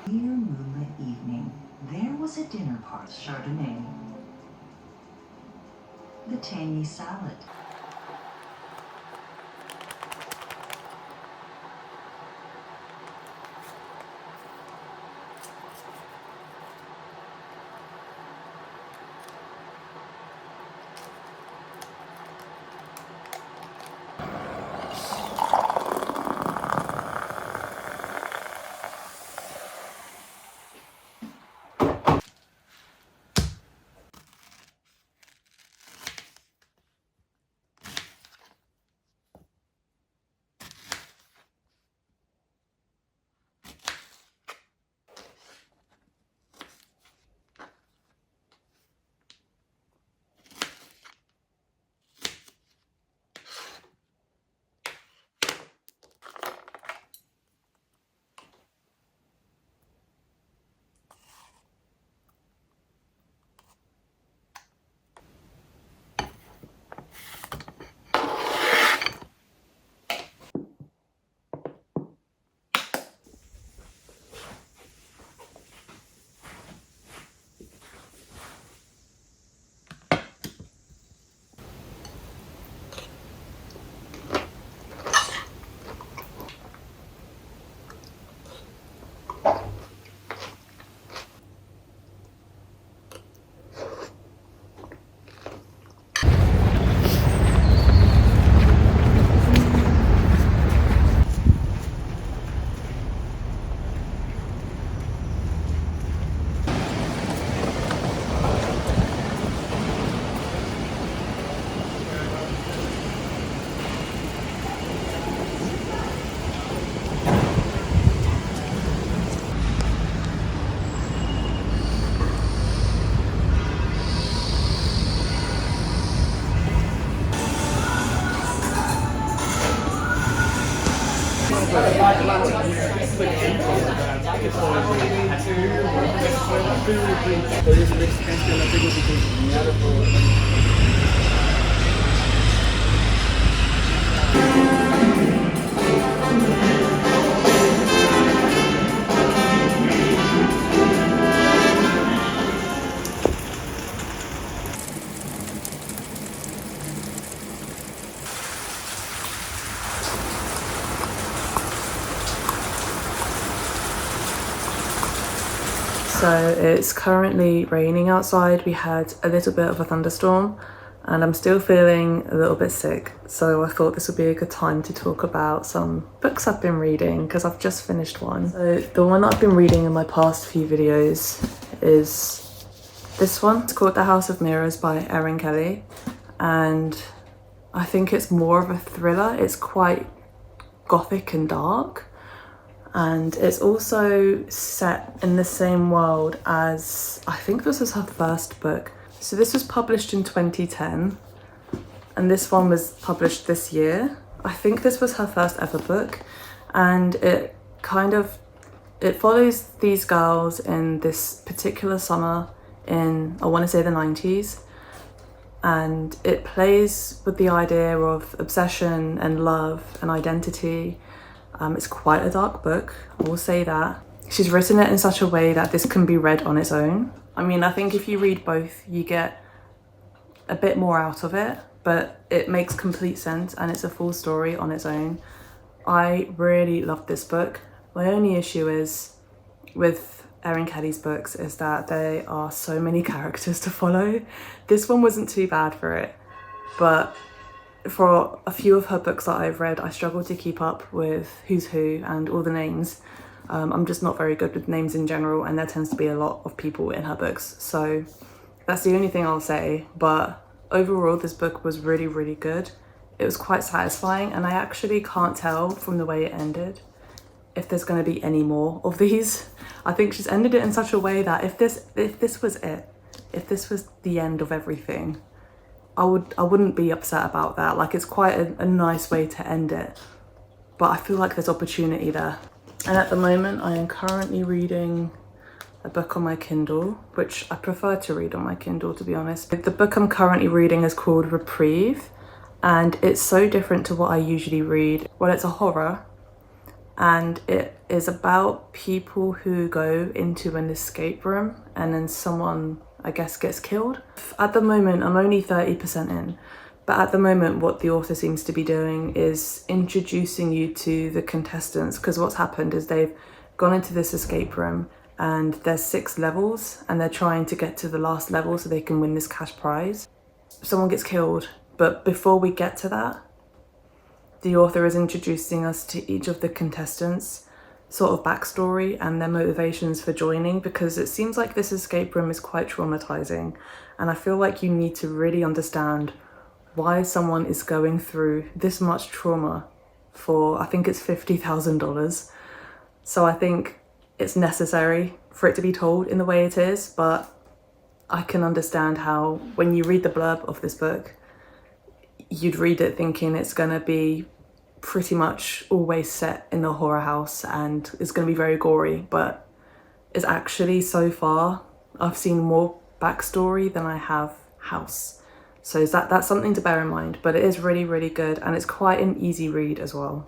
clear moonlit evening, there was a dinner party. Chardonnay, the tangy salad. So it's currently raining outside. We had a little bit of a thunderstorm and I'm still feeling a little bit sick. So I thought this would be a good time to talk about some books I've been reading because I've just finished one. So the one that I've been reading in my past few videos is this one. It's called The House of Mirrors by Erin Kelly. And I think it's more of a thriller. It's quite gothic and dark. And it's also set in the same world as, I think this was her first book. So this was published in 2010 and this one was published this year. I think this was her first ever book, and it follows these girls in this particular summer in, I want to say, the 90s. And it plays with the idea of obsession and love and identity. It's quite a dark book, I will say that. She's written it in such a way that this can be read on its own. I mean, I think if you read both, you get a bit more out of it, but it makes complete sense and it's a full story on its own. I really loved this book. My only issue is with Erin Kelly's books is that there are so many characters to follow. This one wasn't too bad for it, but for a few of her books that I've read, I struggled to keep up with who's who and all the names. I'm just not very good with names in general, and there tends to be a lot of people in her books. So that's the only thing I'll say. But overall, this book was really, really good. It was quite satisfying, and I actually can't tell from the way it ended if there's going to be any more of these. I think she's ended it in such a way that if this was it, if this was the end of everything, I wouldn't be upset about that. Like, it's quite a nice way to end it, but I feel like there's opportunity there. And at the moment, I am currently reading a book on my Kindle, which I prefer to read on my Kindle, to be honest. The book I'm currently reading is called Reprieve, and it's so different to what I usually read. Well, it's a horror, and it is about people who go into an escape room and then someone, I guess, gets killed. At the moment, I'm only 30% in, but at the moment what the author seems to be doing is introducing you to the contestants, because what's happened is they've gone into this escape room and there's 6 levels and they're trying to get to the last level so they can win this cash prize. Someone gets killed, but before we get to that, the author is introducing us to each of the contestants' sort of backstory and their motivations for joining, because it seems like this escape room is quite traumatizing, and I feel like you need to really understand why someone is going through this much trauma for, I think it's $50,000. So I think it's necessary for it to be told in the way it is, but I can understand how when you read the blurb of this book, you'd read it thinking it's going to be pretty much always set in the horror house and it's going to be very gory, but it's actually, so far, I've seen more backstory than I have house. So that's something to bear in mind, but it is really, really good, and it's quite an easy read as well.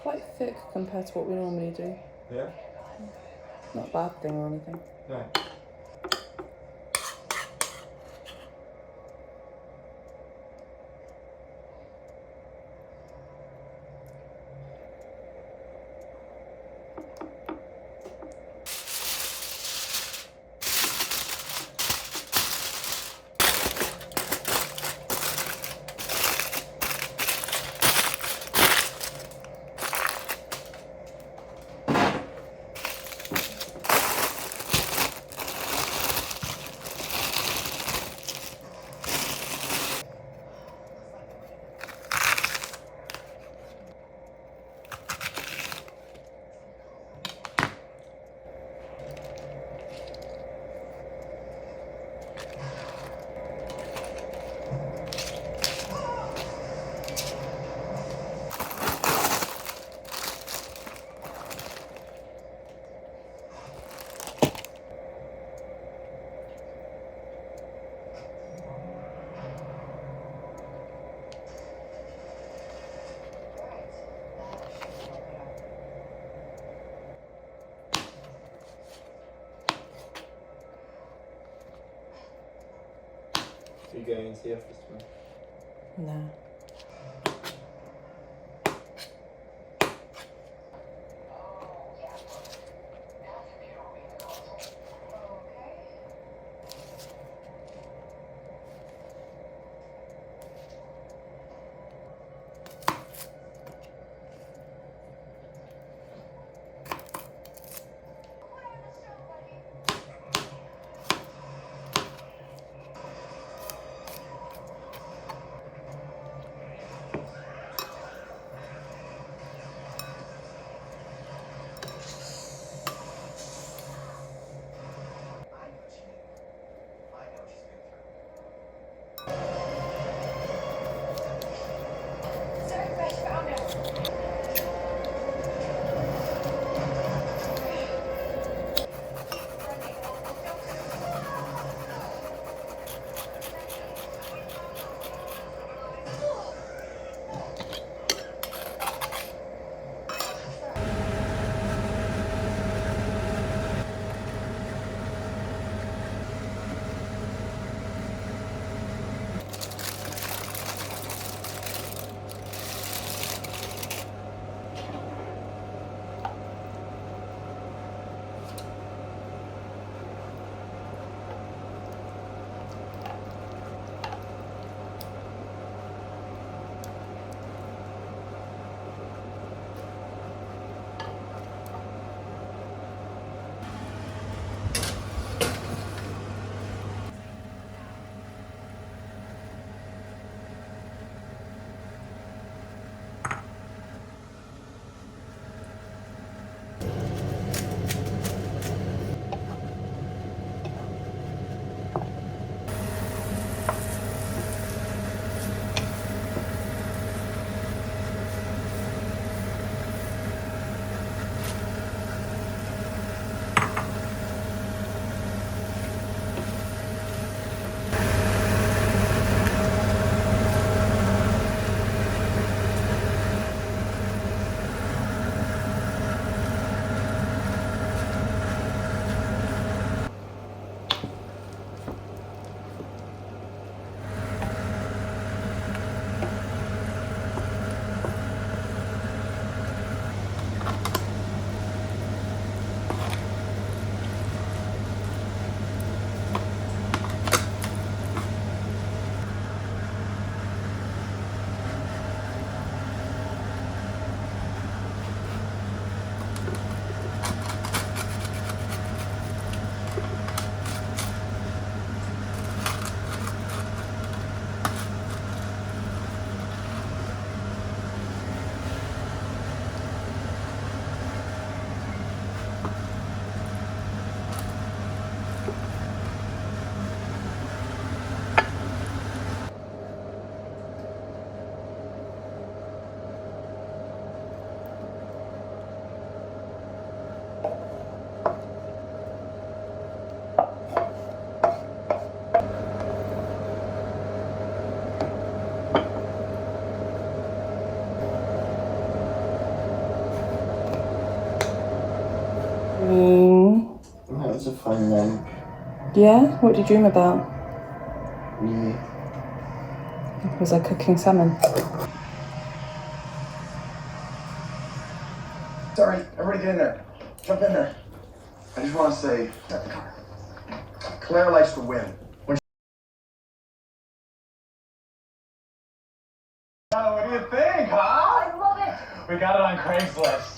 Quite thick compared to what we normally do. Yeah? Not a bad thing or anything. No. Are you going into the office tomorrow? No. That was a fun night. Yeah? What did you dream about? Me. Was I cooking salmon? Sorry, everybody get in there. Jump in there. I just want to say, Claire likes to win. Oh, what do you think, huh? I love it. We got it on Craigslist.